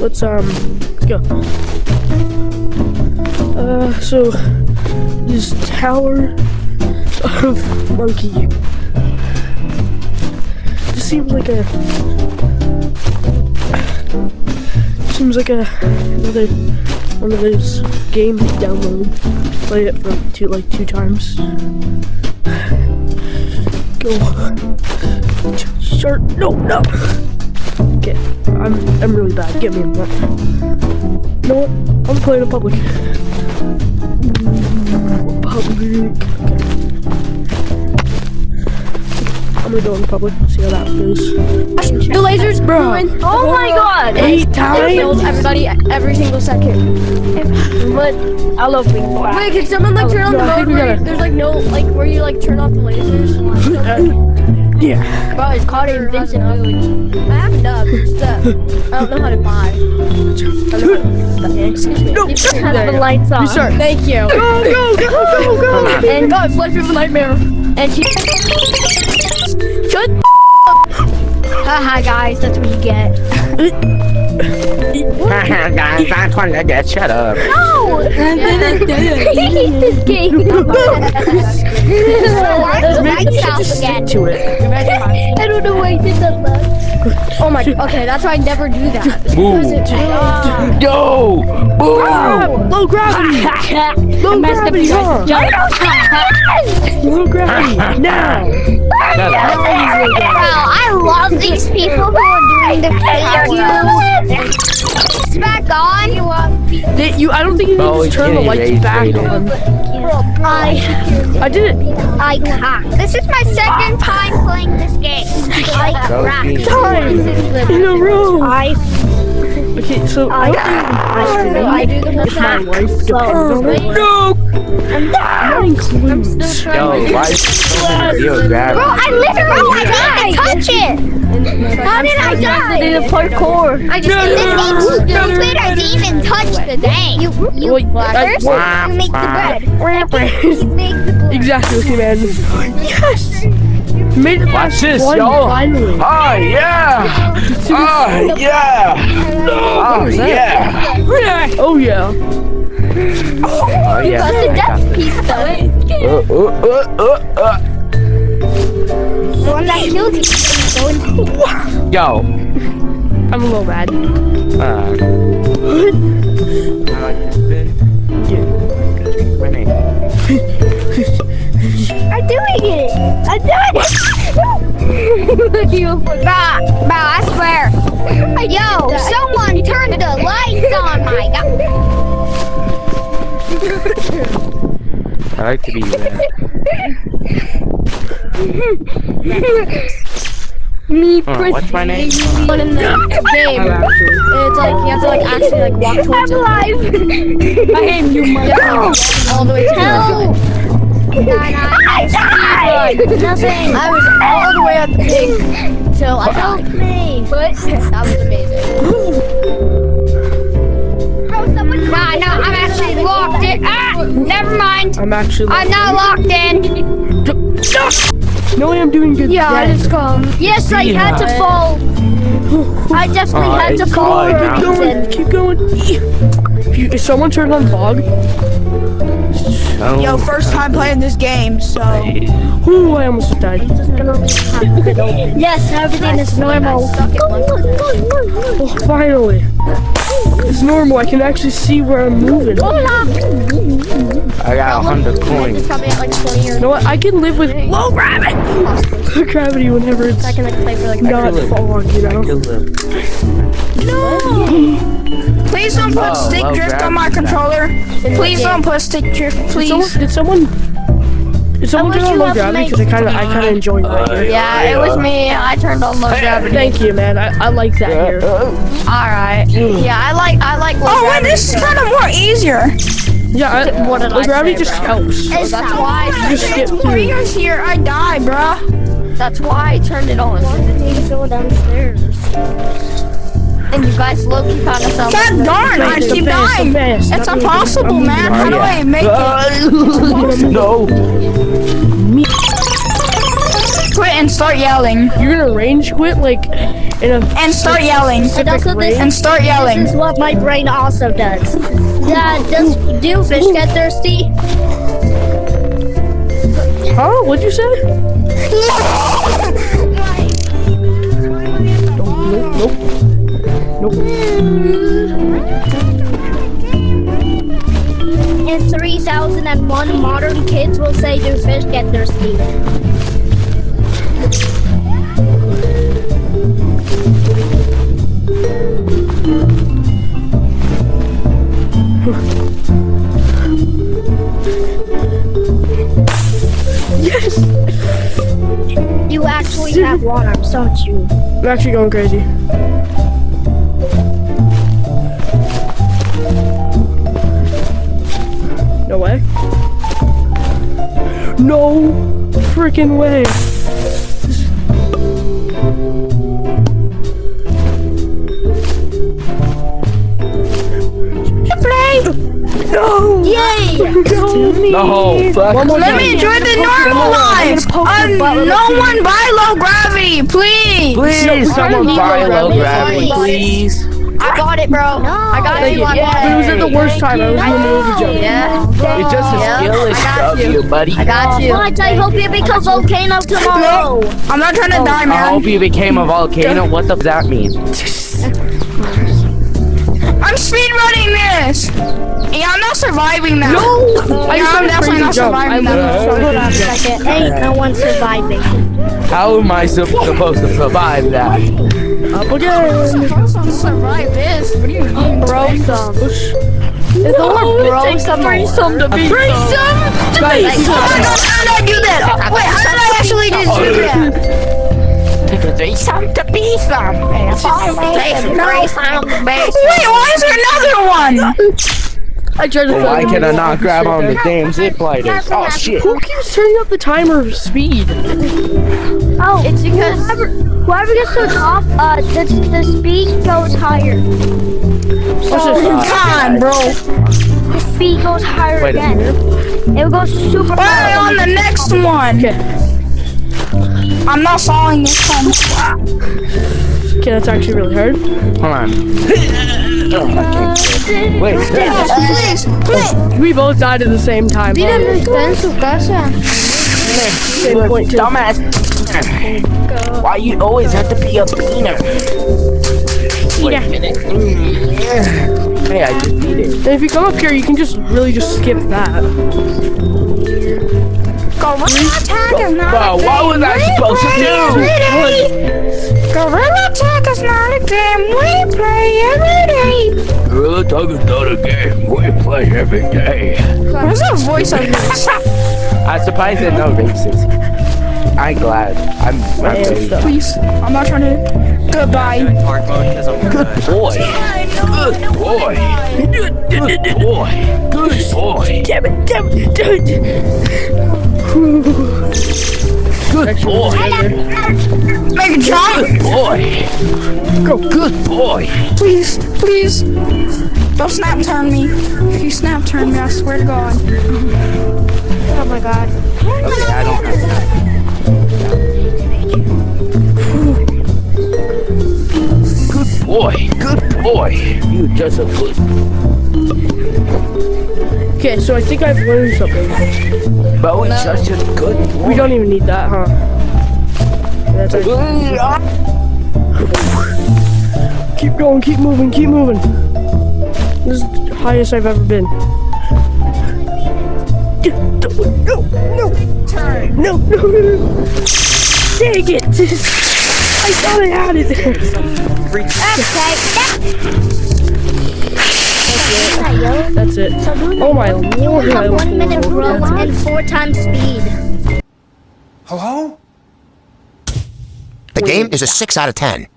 Let's go. So this tower of monkey just seems like another one of those games you download, play it for two times. Go. Start. No. Okay, I'm really bad. Get me in that. You know what? I'm gonna play it in public. Okay. I'm gonna go in public. See how that goes. The lasers, bro. Oh my god! 8 times. Kills everybody every single second. But I love being black. wait, can someone like turn on the No, I think mode we where gotta- there's like no where you like turn off the lasers? Yeah. Bro, it's called Vincent Mood. I have a dub. I don't know how to buy. Excuse me. No. Has the lights on. Restart. Thank you. Go. And God, Life is a Nightmare. And she. Shut. Haha, guys, that's what you get. Haha, guys, I told you to shut up. No! I hate this game. Maybe you should just stick to it. I don't know why I did that last. Oh my. Okay, that's why I never do that. Boo. Yo! Boo! Low gravity. Low gravity. Huh? Low gravity. Now. Shut up. I love these people who are doing the power. It's back on. I don't think you can just turn the lights back on. I did it. I cracked. This is my second time playing this game. I cracked. Time in a row. Okay, so I do the whole if my time. life depends on it. No! Mine includes. Yo, why is zero gravity? Bro, I literally didn't touch it. How did I die? Did the parkour. I just this game's stupid. I didn't even touch the thing. You Wait, first you make the bread. You make the bread. Exactly, okay, man. Yes! Made it Watch past this, one yo! finally. Oh, yeah! Oh, yeah! Oh, yeah! Oh, yeah. Oh, yeah. That's a I got death this. piece though. The one that killed you. Yo. I'm a little mad. I like this bit. Yeah. My name. I'm doing it. I'm doing it. Bro, I swear. Yo, someone turned the lights on, my god. I like to be there. Me Oh, what's my name? But in the game, I'm actually. it's like you have to like actually like walk towards it. alive. I am you, my god. All the way to Help. I died. Nothing. I was all the way at the peak till I died. Help me. But that was amazing. Nah, no, I'm actually locked in. Ah, never mind. I'm actually. I'm not locked in. No, I'm doing good. Yeah, I just come. Yes, I had to fall. I definitely had to it's fall. fine. Keep going. If someone turned on fog. Oh. Yo, first time playing this game, so Ooh, I almost died. Yes, everything is normal. Oh, finally. It's normal. I can actually see where I'm moving. I got 100 coins. Probably at like 20 You or know what? I can live with low gravity. Low gravity whenever it's I can like play for like not fog, you know? Kill them. please don't put Oh, stick low drift on my gravity. controller. Please don't put stick drift, please. Did someone turn on low gravity? Because I kind of enjoy that here. Yeah, it was me. I turned on low gravity. Thank you, man. I like that here. Alright. Yeah, I like low Oh, wait, gravity. this is kind of more easier. Yeah, What did low I gravity say, just bro? helps. So that's why I Just skip More through. ears here, I die, bruh. That's why I turned it on. And you guys low-key kind of sound God darn, I Fast, keep fast, dying. fast. It's Not me. impossible, I'm man. moving. How do I make it? No. Quit and start yelling. You're gonna range quit? Like, in a And start yelling. And also this, And start this yelling. is what my brain also does. Do fish get thirsty? Huh? What'd you say? Nope. In 3001, modern kids will say, do fish get thirsty? Yes! You actually have one arms, don't you? I'm actually going crazy. No way. No freaking way. No! Yay! No, fuck. One more Let time. me enjoy the normal life. No one buy low gravity, please. Please, someone buy low gravity, please. I got it, bro. I got Thank it. you. But it was at the worst time. I was in the middle of the jump. Yeah. It's just a skillless W, buddy. I got you. What? I hope you become volcano tomorrow. I'm not trying to die, I man. hope you became a volcano. What does that mean? I'm speedrunning this. Yeah, I'm not surviving that. No! I Yeah, just I'm started definitely crazy not jump. surviving I that. started Hold on a crazy jump. second. Ain't no one surviving. How am I supposed to survive that? Up again. I'm survive this. What do you mean, bro? Is the word bro some Threesome to be Guys, oh my god, how did I do that? Wait, how did I actually just do that? Take a threesome to be some. Wait, why is there another one? I tried to Why film can I it. not grab on the damn zip lighters? Oh shit. Who keeps turning up the timer speed? Oh, it's because whoever gets to the top, the speed goes higher. Come on, bro. The speed goes higher Wait a again. It goes super Why on the next one? I'm not following this one. Okay, that's actually really hard. Hold on. Oh, I can't. Wait. Please. We both died at the same time. Same point too. Dumbass. Why you always have to be a beaner? Wait a minute. Hey, I just beat it. And if you come up here, you can just really just skip that. Gorilla Tag is not Wow, a game. what was I supposed to do? Gorilla Tag is not a game. We play every day. Gorilla Tag is not a game. We play every day. What's the voice of this? I'm surprised there's no racist. I'm glad. I'm really Please. I'm not trying to. Goodbye. good boy. Good boy. Good boy. Good boy. Damn it, Good boy. Make a jump. Good boy. Go. Good boy. Please. Please. Don't snap turn me. If you snap turn me, I swear to God. Oh my god. Okay, I don't have that. Good boy. Good boy. You just a good. Okay, so I think I've learned something. Bowen's such a good boy. We don't even need that, huh? That's actually, keep going, keep moving, keep moving. This is the highest I've ever been. No. No. Dang it! I thought I had it there. That's it. Oh my lord! You have 1 minute row That's it. and 4 times speed. The game is a 6 out of 10.